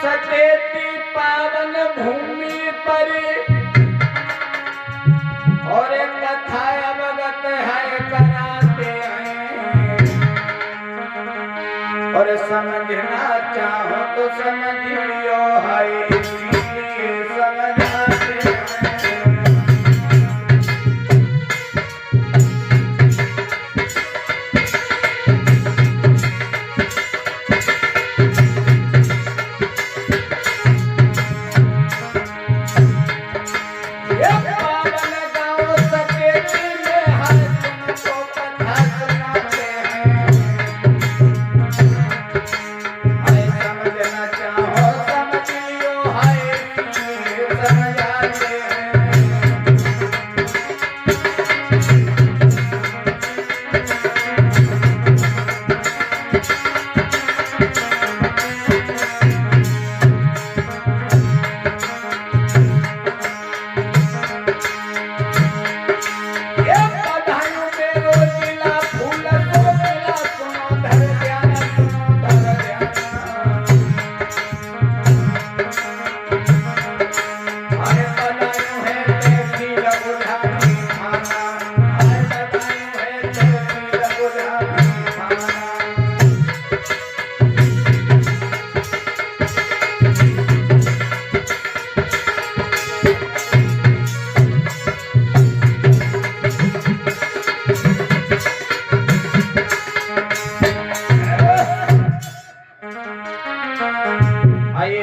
सचेती पावन भूमि पर और एक कथा अवगत है कराते हैं और समझना चाहो तो समझियो है इसीलिए समझाते हैं।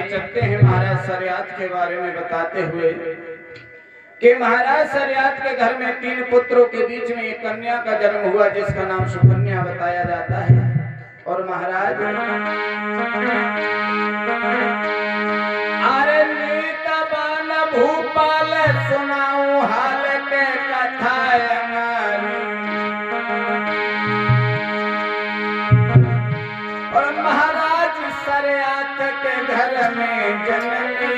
चलते हैं महाराज सरियात के बारे में बताते हुए कि महाराज सरियात के घर में 3 पुत्रों के बीच में एक कन्या का जन्म हुआ जिसका नाम सुकन्या बताया जाता है। और महाराज अरे नीतबान भूपाल सुनाऊं हाल के कथा और महाराज सरियात के घर में जननी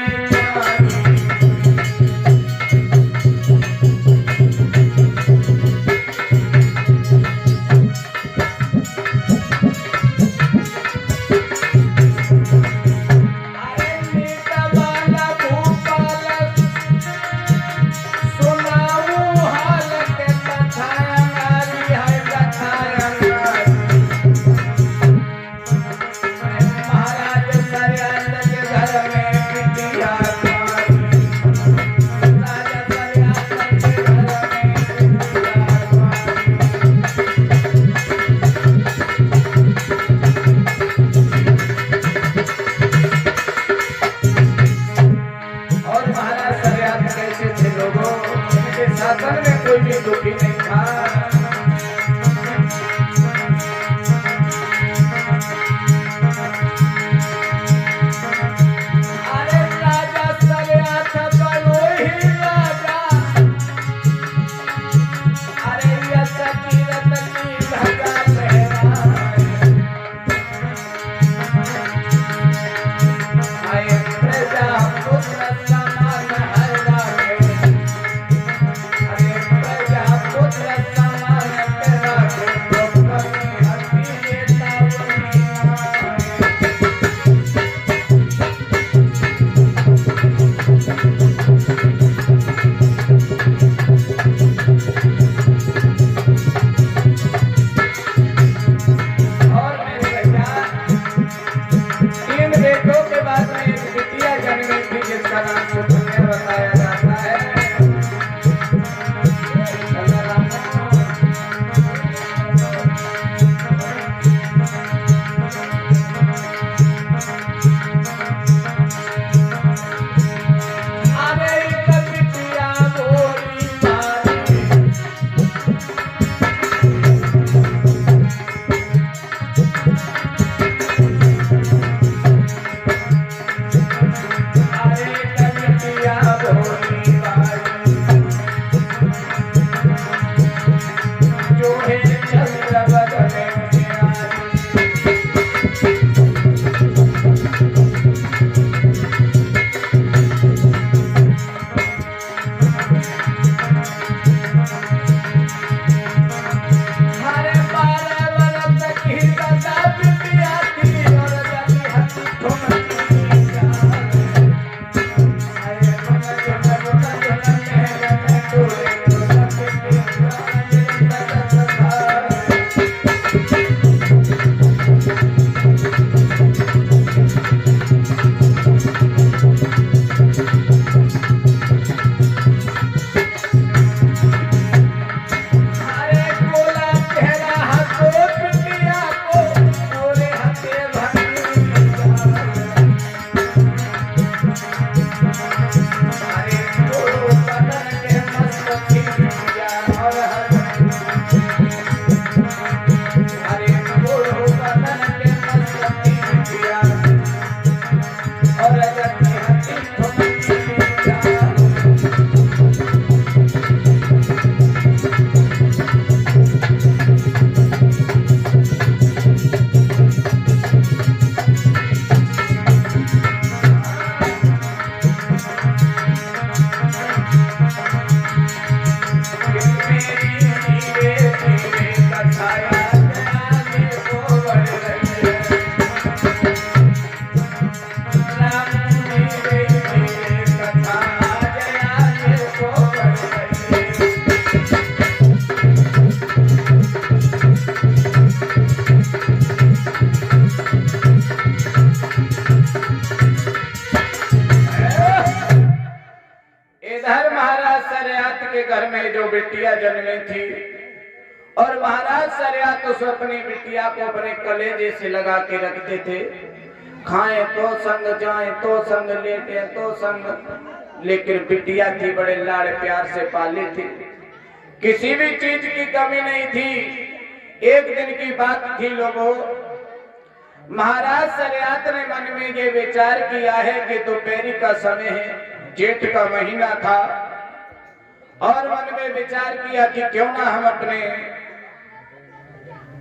महाराज सरियात के घर में बिटिया और जब हंसी घर में जो बिटिया जन्मी थी और महाराज सरियात उस अपनी बिटिया को अपने कलेजे से लगा के रखते थे। खाएं तो संग, जाएं तो संग, लेटे तो संग। लेकिन बिटिया थी, बड़े लाड़ प्यार से पाली थी, किसी भी चीज की कमी नहीं थी। एक दिन की बात थी लोगों, महाराज सरियात ने मन में ये विचार किया है कि दोपहर का समय है, जेठ का महीना था, और मन में विचार किया कि क्यों ना हम अपने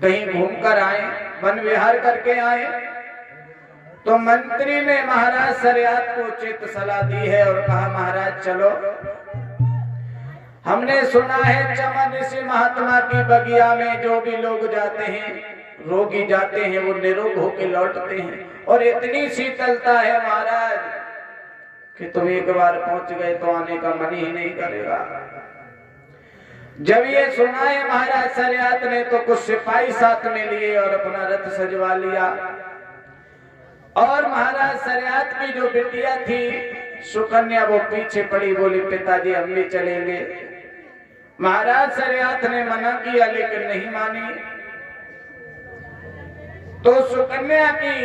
कहीं घूमकर आए, वन विहार करके आए। तो मंत्री ने महाराज सरियात को उचित सलाह दी है और कहा महाराज चलो, हमने सुना है चमन ऋषि महात्मा की बगिया में जो भी लोग जाते हैं, रोगी जाते हैं, वो निरोग होकर लौटते हैं, और इतनी शीतलता है महाराज कि तुम एक बार पहुंच गए तो आने का मन ही नहीं करेगा। जब ये सुना है महाराज सरियात ने तो कुछ सिपाही साथ में लिए और अपना रथ सजवा लिया। और महाराज सरियात की जो बिटिया थी सुकन्या, वो पीछे पड़ी, बोली पिताजी हम भी चलेंगे। महाराज सरियात ने मना किया लेकिन नहीं मानी। तो सुकन्या की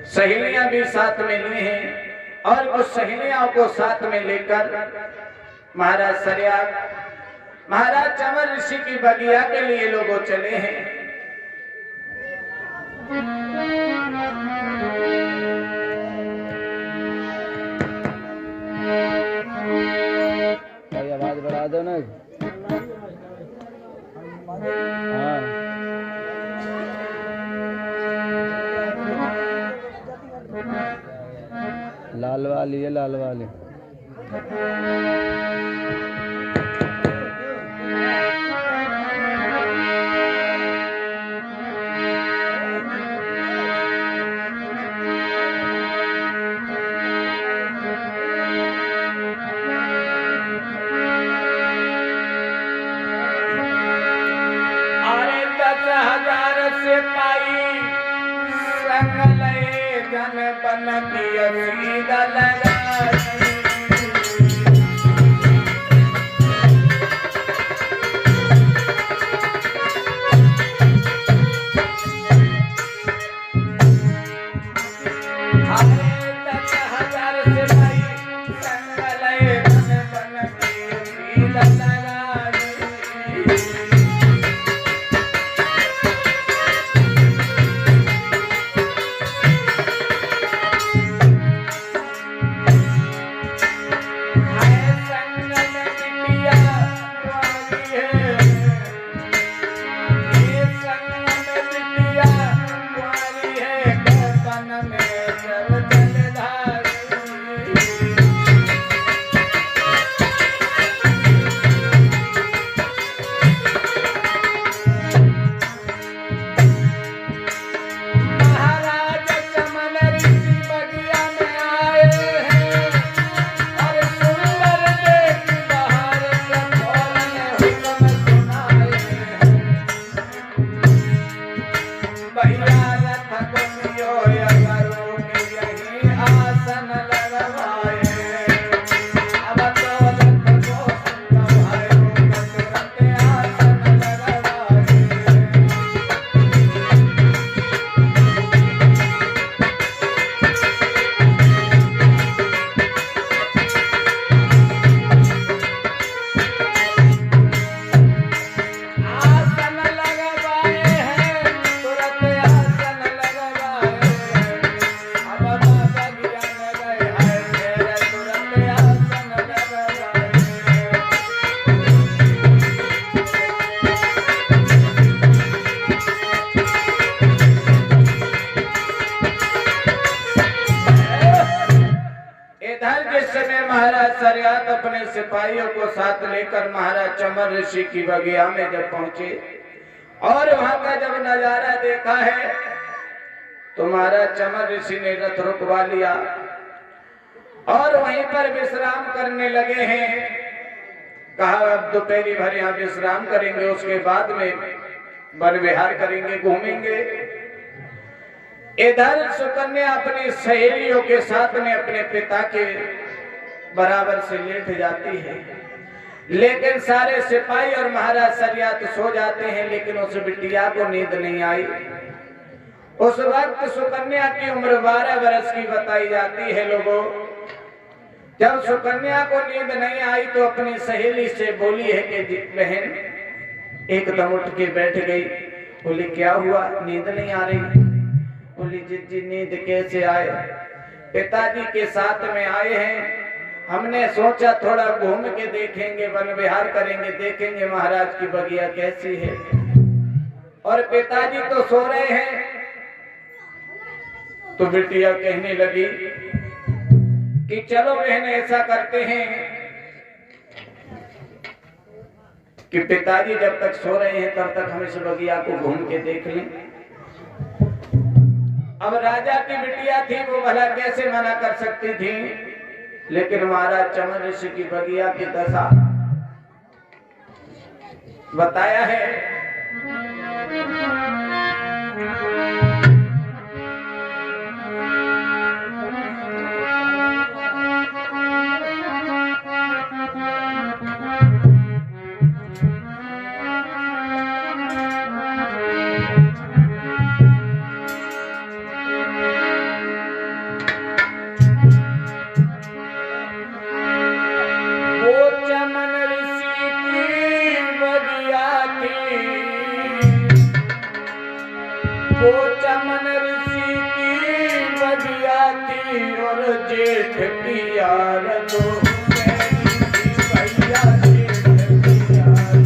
सहेलियां भी साथ में ली हैं और कुछ सहेलियों को साथ में लेकर महाराज सरियात महाराज चमन ऋषि की बगिया के लिए लोगों चले हैं। आवाज बढ़ा दो ना। हाँ लाल वाली है, लाल वाली। अरे 10,000 सिपाही संग लए जन बन दिया सीधा लगा। इधर जिस समय महाराज सरियात अपने सिपाहियों को साथ लेकर महाराज चमर ऋषि की बगिया में जब पहुंचे और वहां का जब नजारा देखा है तो महाराज चमर ऋषि ने रथ रुकवा लिया और वहीं पर विश्राम करने लगे हैं। कहा अब दोपहरी भर यहाँ विश्राम करेंगे, उसके बाद में वन विहार करेंगे, घूमेंगे। इधर सुकन्या अपनी सहेलियों के साथ में अपने पिता के बराबर से लेट जाती है, लेकिन सारे सिपाही और महाराज सरियात सो जाते हैं, लेकिन उस बिटिया को नींद नहीं आई। उस वक्त सुकन्या की उम्र 12 वर्ष की बताई जाती है। लोगों, जब सुकन्या को नींद नहीं आई तो अपनी सहेली से बोली है कि बहन, एकदम उठ के बैठ गई। बोली क्या हुआ, नींद नहीं आ रही? बोली जी नींद कैसे आए, पिताजी के साथ में आए हैं, हमने सोचा थोड़ा घूम के देखेंगे, वन विहार करेंगे, देखेंगे महाराज की बगिया कैसी है, और पिताजी तो सो रहे हैं। तो बिटिया कहने लगी कि चलो बहन ऐसा करते हैं कि पिताजी जब तक सो रहे हैं तब तक हम इस बगिया को घूम के देख लें। अब राजा की बिटिया थी, वो भला कैसे मना कर सकती थी, लेकिन महाराज चमर ऋषि की बगिया की दशा बताया है। वो चमन ऋषि की बगिया थी और जेठ की यार दो भैया जेठ की यार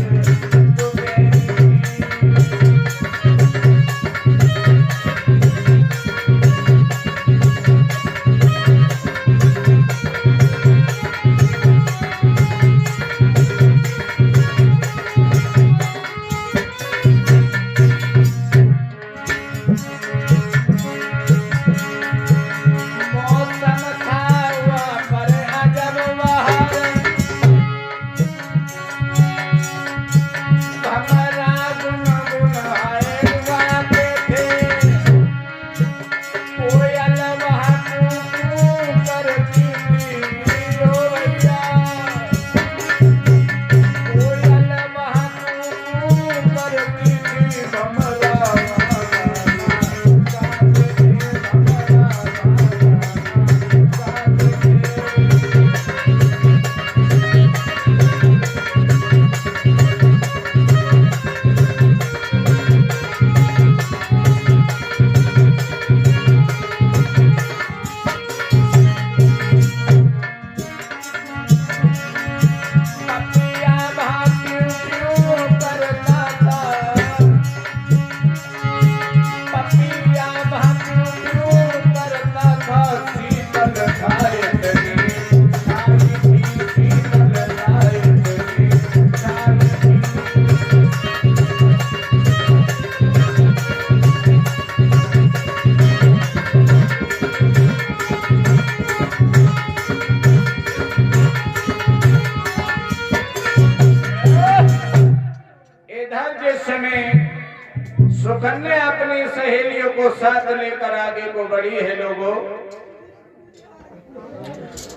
सुकन्या अपनी सहेलियों को साथ लेकर आगे को बढ़ी है लोगों,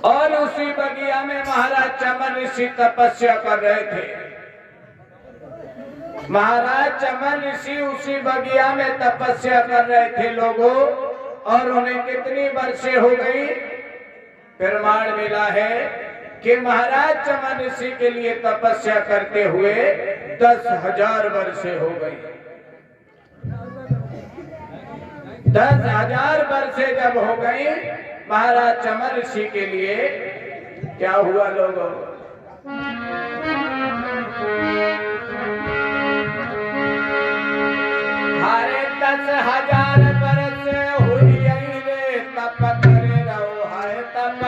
और उसी बगिया में महाराज चमर ऋषि तपस्या कर रहे थे। महाराज चमर ऋषि उसी बगिया में तपस्या कर रहे थे लोगों, और उन्हें कितनी वर्षे हो गई? प्रमाण मिला है कि महाराज चमर ऋषि के लिए तपस्या करते हुए 10,000 वर्षे हो गई। 10,000 वर्षे जब हो गई महाराज चमर ऋषि के लिए, क्या हुआ लोगों? हरे 10,000 वर्ष हुई रे तप करे रहो, हाय तप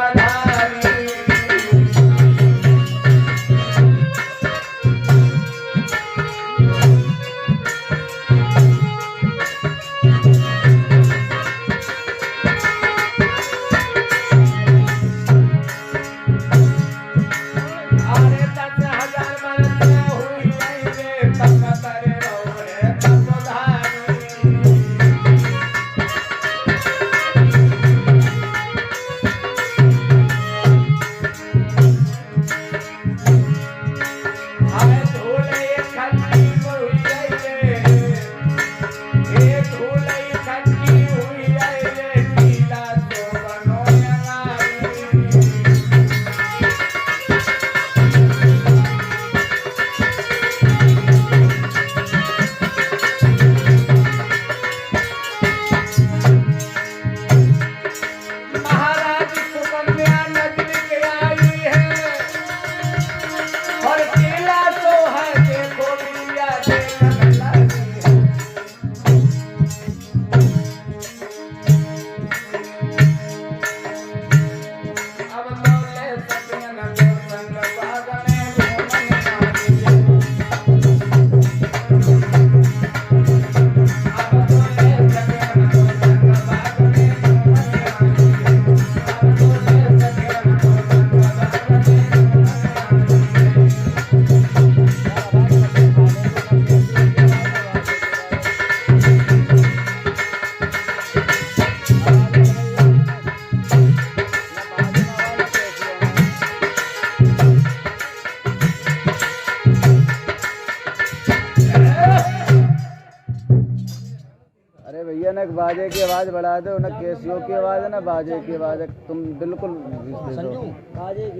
एक बाजे की आवाज बढ़ा दो ना, कैसियो की आवाज है ना बाजे की आवाज है, तुम बिल्कुल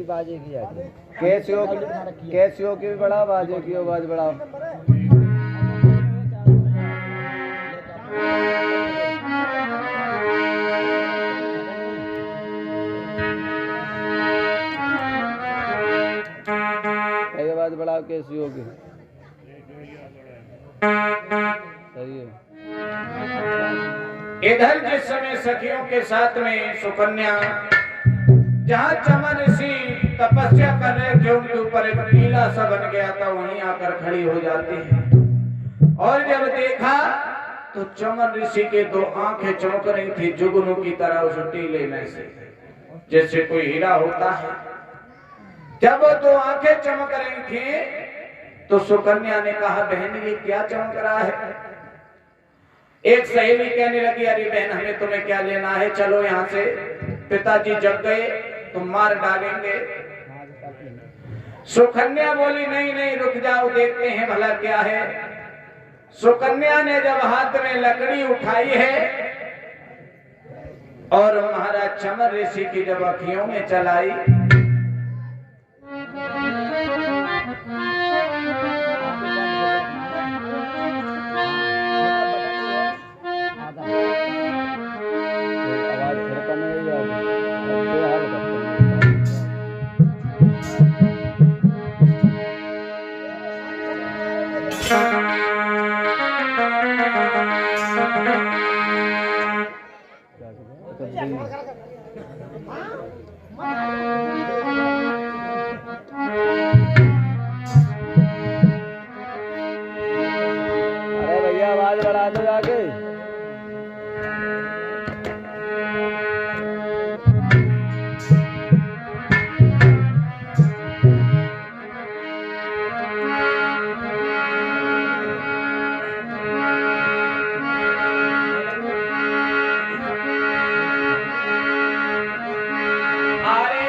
बाजे की आती है। कैसियो की भी बढ़ाओ, बाजे की आवाज बढ़ाओ। कई आवाज बढ़ाओ कैसियो की, सही है। इधर जिस समय सखियों के साथ में सुकन्या जहाँ चमन ऋषि तपस्या कर रहे थे उनके ऊपर एक टीला सा बन गया था, वहीं आकर खड़ी हो जाती है। और जब देखा तो चमन ऋषि के दो आंखें चमक रही थी जुगनू की तरह उस टीले में से, जैसे कोई हीरा होता है। जब वो दो आंखें चमक रही थी तो सुकन्या ने कहा, बहन ये क्या चमक रहा है? एक सहेली कहने लगी, अरे बहन हमें तुम्हें क्या लेना है, चलो यहाँ से, पिताजी जग गए तो मार डालेंगे। सुकन्या बोली, नहीं नहीं रुक जाओ, देखते हैं भला क्या है। सुकन्या ने जब हाथ में लकड़ी उठाई है और महाराज चमन ऋषि की जब अखियों में चलाई, अरे भैया आवाज बढ़ा दो जाके।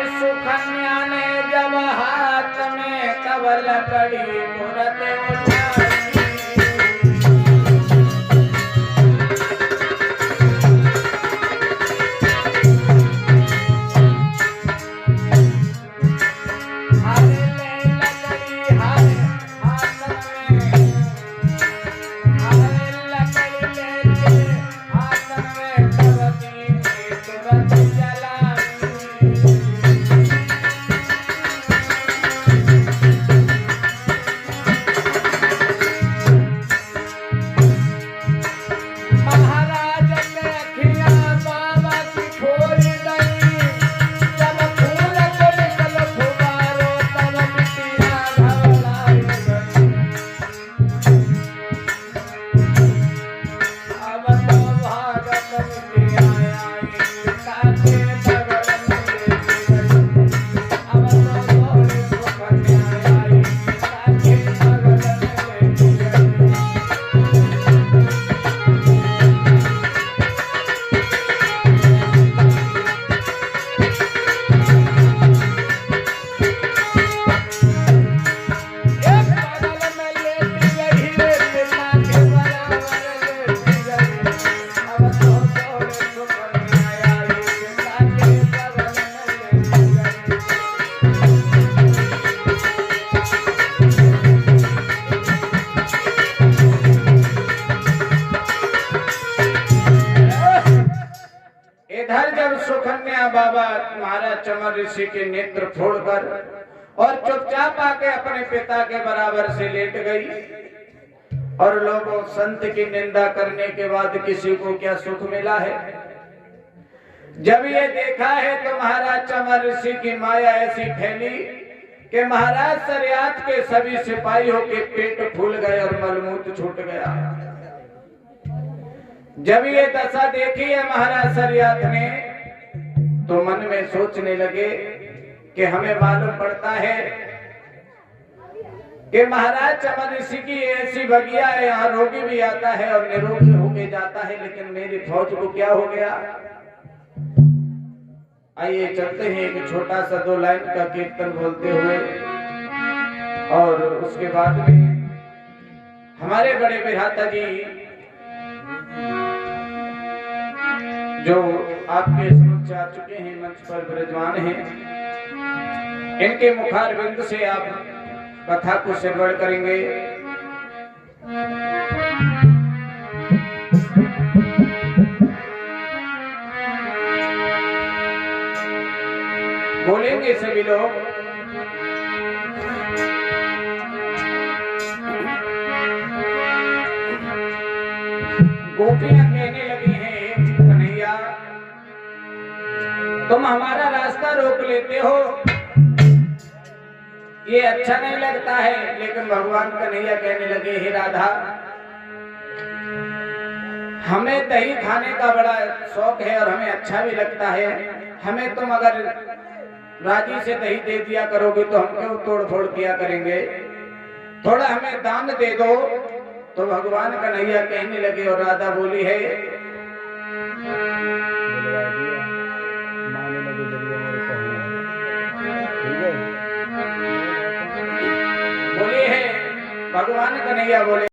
सुकन्या ने जब हाथ में कवल कड़ी तुरंत उठाई, सुकन्या बाबा महाराज चमन ऋषि के नेत्र फोड़कर और चुपचाप आके अपने पिता के बराबर से लेट गई। और लोगों संत की निंदा करने के बाद किसी को क्या सुख मिला है? जब ये देखा है तो महाराज चमन ऋषि की माया ऐसी फैली कि महाराज सरियात के सभी सिपाहियों के पेट फूल गए और मलमूत्र छूट गया। जब ये दशा देखी है महाराज सरियात ने तो मन में सोचने लगे कि हमें मालूम पड़ता है कि महाराज चमन ऋषि की ऐसी बगिया है, यहाँ रोगी भी आता है और निरोगी होके जाता है, लेकिन मेरी फौज को क्या हो गया? आइए चलते हैं एक छोटा सा 2 लाइन का कीर्तन बोलते हुए और उसके बाद में हमारे बड़े विधाता जी जो आपके समक्ष आ चुके हैं, मंच पर विराजमान हैं, इनके मुखारविंद से आप कथा को श्रवण करेंगे। बोलेंगे सभी लोग। गोपियां कहने लगी हैं, कन्हैया तुम हमारा रास्ता रोक लेते हो, ये अच्छा नहीं लगता है। लेकिन भगवान कन्हैया कहने लगे, हे राधा, हमें दही खाने का बड़ा शौक है और हमें अच्छा भी लगता है। हमें तुम अगर राजी से दही दे दिया करोगे तो हम क्यों तोड़ फोड़ किया करेंगे, थोड़ा हमें दान दे दो। तो भगवान कन्हैया कहने लगे और राधा बोली है, बोली है, भगवान कन्हैया बोले